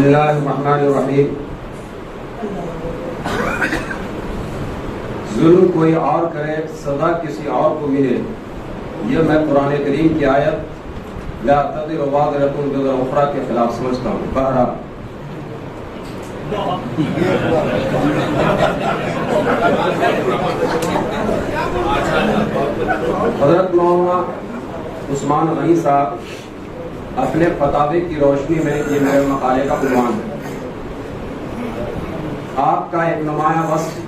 اللہ الرحمن الرحیم۔ ظلم کوئی اور کرے سزا کسی اور کو ملے، یہ میں قرآن کریم کی آیت لا تزر وازرۃ وزر اخری کے خلاف سمجھتا ہوں۔ بہرحال حضرت مولانا عثمان غنی صاحب اپنے فتاوی کی روشنی میں، یہ میرے مقالے کا عنوان ہے، آپ کا ایک نمایاں وصف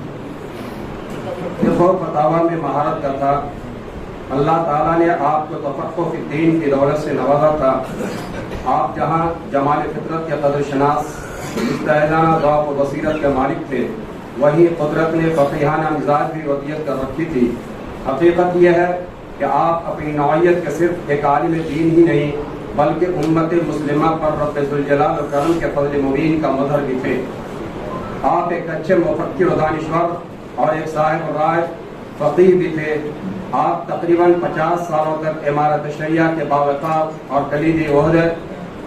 فقہ و فتاوی میں مہارت کا تھا۔ اللہ تعالیٰ نے آپ کو تفقہ فی الدین کی دولت سے نوازا تھا۔ آپ جہاں جمال فطرت کے قدر شناس، مستعدانہ ذوق و بصیرت کے مالک تھے، وہیں قدرت نے فقیہانہ مزاج بھی ودیت کر رکھی تھی۔ حقیقت یہ ہے کہ آپ اپنی نوعیت کے صرف ایک عالم دین ہی نہیں بلکہ امت مسلمہ پر رب ذوالجلال و کرم کے فضل مبین کا مظہر بھی تھے۔ آپ ایک اچھے مفکر و دانشور اور ایک صاحب رائے فقیہ بھی تھے۔ آپ تقریباً 50 سالوں تک امارت شریعہ کے باوقار اور کلیدی عہدے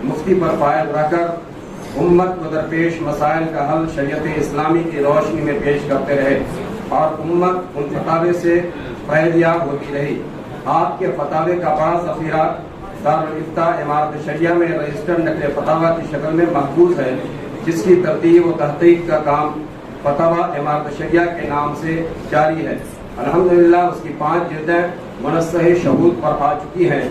مفتی پر فائز رہ کر امت کو درپیش مسائل کا حل شریعت اسلامی کی روشنی میں پیش کرتے رہے اور امت ان فتاوے سے فیض یاب ہوتی رہی۔ آپ کے فتاوے کا بڑا ذخیرہ دارالافتاء امارت شریعہ میں رجسٹرڈ نقل فتاوی کی شکل میں محفوظ ہے، جس کی ترتیب و تحقیق کا کام فتاوی امارت شریعہ کے نام سے جاری ہے۔ الحمدللہ اس کی 5 جلدیں منصح شہود پر آ چکی ہیں۔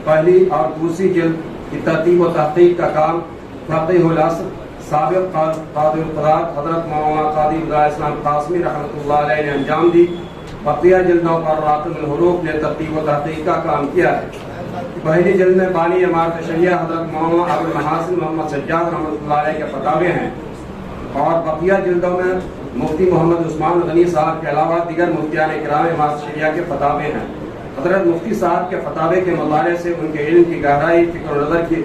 پہلی اور دوسری جلد کی ترتیب و تحقیق کا کام فقیہ العصر سابق قاضی القضات حضرت مولانا قاضی اسلام قاسمی رحمۃ اللہ علیہ نے انجام دی۔ بقیہ جلدوں پر راتب الحروف نے ترتیب و تحقیق کا کام کیا ہے۔ پہلی جلد میں بانی امارت شریعہ حضرت مولانا ابو المحاسن محمد سجاد رحمۃ اللہ علیہ کے فتاوے ہیں، اور بقیہ جلدوں میں مفتی محمد عثمان غنی صاحب کے علاوہ دیگر مفتیان کرام امارت شریعہ کے فتاوے ہیں۔ حضرت مفتی صاحب کے فتاوے کے مطالعے سے ان کے علم کی گہرائی، فکر و نظر کی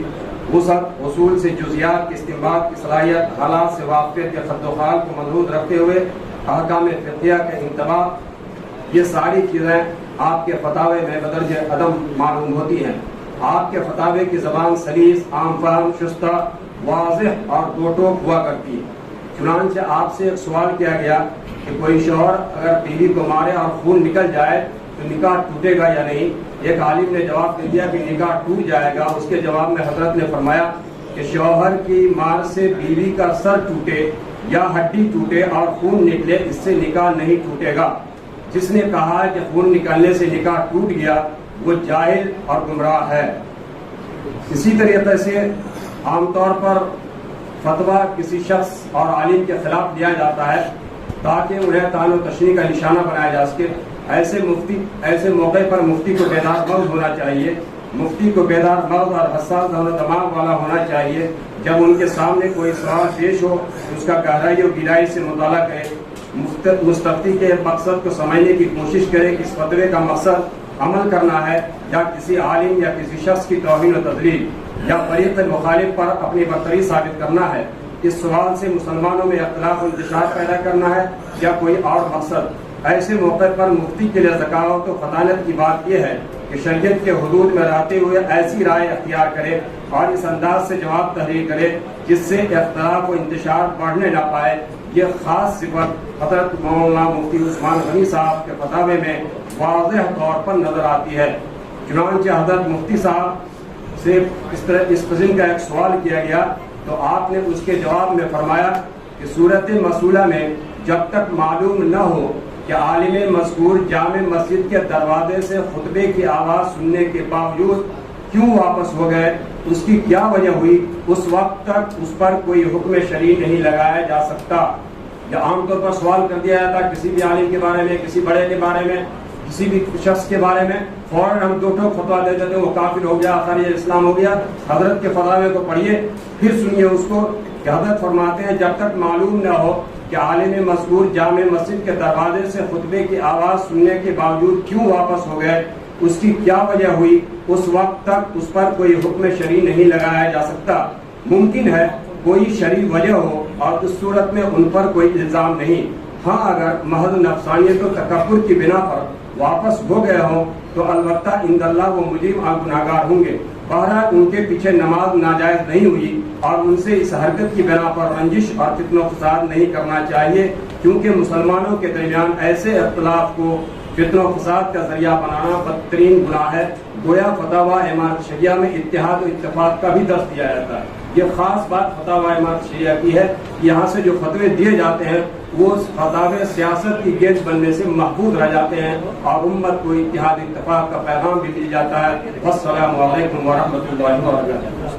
وسعت، اصول سے جزیات کی استنباط کی صلاحیت، حالات سے واقفیت کے خط و خال کو مضبوط رکھتے ہوئے احکام فقہیہ کا انتباہ، یہ ساری چیزیں آپ کے فتاوے میں بدرجہ عدم معلوم ہوتی ہیں۔ آپ کے فتاوے کی زبان سلیس، عام فہم، شستہ، واضح اور دو ٹوک ہوا کرتی ہے۔ چنانچہ آپ سے ایک سوال کیا گیا کہ کوئی شوہر اگر بیوی کو مارے اور خون نکل جائے تو نکاح ٹوٹے گا یا نہیں؟ ایک عالم نے جواب دے دیا کہ نکاح ٹوٹ جائے گا۔ اس کے جواب میں حضرت نے فرمایا کہ شوہر کی مار سے بیوی کا سر ٹوٹے یا ہڈی ٹوٹے اور خون نکلے، اس سے نکاح نہیں ٹوٹے گا۔ جس نے کہا کہ خون نکلنے سے نکاح ٹوٹ گیا وہ جاہل اور گمراہ ہے۔ اسی طریقے سے عام طور پر فتویٰ کسی شخص اور عالم کے خلاف دیا جاتا ہے تاکہ انہیں طعن و تشنیع کا نشانہ بنایا جا سکے۔ ایسے موقع پر مفتی کو بیدار مغز ہونا چاہیے۔ مفتی کو بیدار مغز اور حساس ذہن و دماغ والا ہونا چاہیے۔ جب ان کے سامنے کوئی سوال پیش ہو تو اس کا گہرائی و گہرائی سے مطالعہ کرے، مستفتی کے مقصد کو سمجھنے کی کوشش کرے کہ اس فتوے کا مقصد عمل کرنا ہے یا کسی عالم یا کسی شخص کی توہین و تضلیل یا فریق مخالف پر اپنی برتری ثابت کرنا ہے۔ اس سوال سے مسلمانوں میں اختلاف و انتشار پیدا کرنا ہے یا کوئی اور مقصد۔ ایسے موقع پر مفتی کے لیے ذکاوت و فطانت کی بات یہ ہے کہ شریعت کے حدود میں رہتے ہوئے ایسی رائے اختیار کرے اور اس انداز سے جواب تحریر کرے جس سے اختلاف و انتشار بڑھنے نہ پائے۔ یہ خاص صفت حضرت مولانا مفتی عثمان غنی صاحب کے فتاوے میں واضح طور پر نظر آتی ہے۔ چنانچہ حضرت مفتی صاحب سے اس قسم کا ایک سوال کیا گیا تو آپ نے اس کے جواب میں فرمایا کہ صورت مسئولہ میں جب تک معلوم نہ ہو کہ عالم مذکور جامع مسجد کے دروازے سے خطبے کی آواز سننے کے باوجود کیوں واپس ہو گئے، اس کی کیا وجہ ہوئی، اس وقت تک اس پر کوئی حکم شرعی نہیں لگایا جا سکتا۔ یا عام طور پر سوال کر دیا جاتا کسی بھی عالم کے بارے میں، کسی بڑے کے بارے میں، کسی بھی شخص کے بارے میں، فوراً ہم دو ٹوک فتویٰ دے دیتے ہیں وہ کافر ہو گیا، آخر یہ اسلام ہو گیا۔ حضرت کے فتاوے کو پڑھیے پھر سنیے اس کو کہ حضرت فرماتے ہیں جب تک معلوم نہ ہو کہ عالم مذکور جامع مسجد کے دروازے سے خطبے کی آواز سننے کے باوجود کیوں واپس ہو گئے، اس کی کیا وجہ ہوئی، اس وقت تک اس پر کوئی حکم شرعی نہیں لگایا جا سکتا۔ ممکن ہے کوئی شرعی وجہ ہو اور اس صورت میں ان پر کوئی الزام نہیں۔ ہاں اگر محض نفسانیت و تکبر کی بنا پر واپس ہو گئے ہوں تو البتہ عند اللہ وہ مجرم اور گناہگار ہوں گے۔ بہرحال ان کے پیچھے نماز ناجائز نہیں ہوئی، اور ان سے اس حرکت کی بنا پر رنجش اور فتن و فساد نہیں کرنا چاہیے، کیونکہ مسلمانوں کے درمیان ایسے اختلاف کو فتن و فساد کا ذریعہ بنانا بدترین گناہ ہے۔ گویا فتاوی امارت شریعہ میں اتحاد و اتفاق کا بھی درس دیا جاتا ہے۔ یہ خاص بات فتاوی امارت شریعہ کی ہے، یہاں سے جو فتوے دیے جاتے ہیں وہ فتاوی سیاست کی گیج بننے سے محفوظ رہ جاتے ہیں اور امت کو اتحاد اتفاق کا پیغام بھی مل جاتا ہے۔ السلام علیکم ورحمۃ اللہ وبرکاتہ۔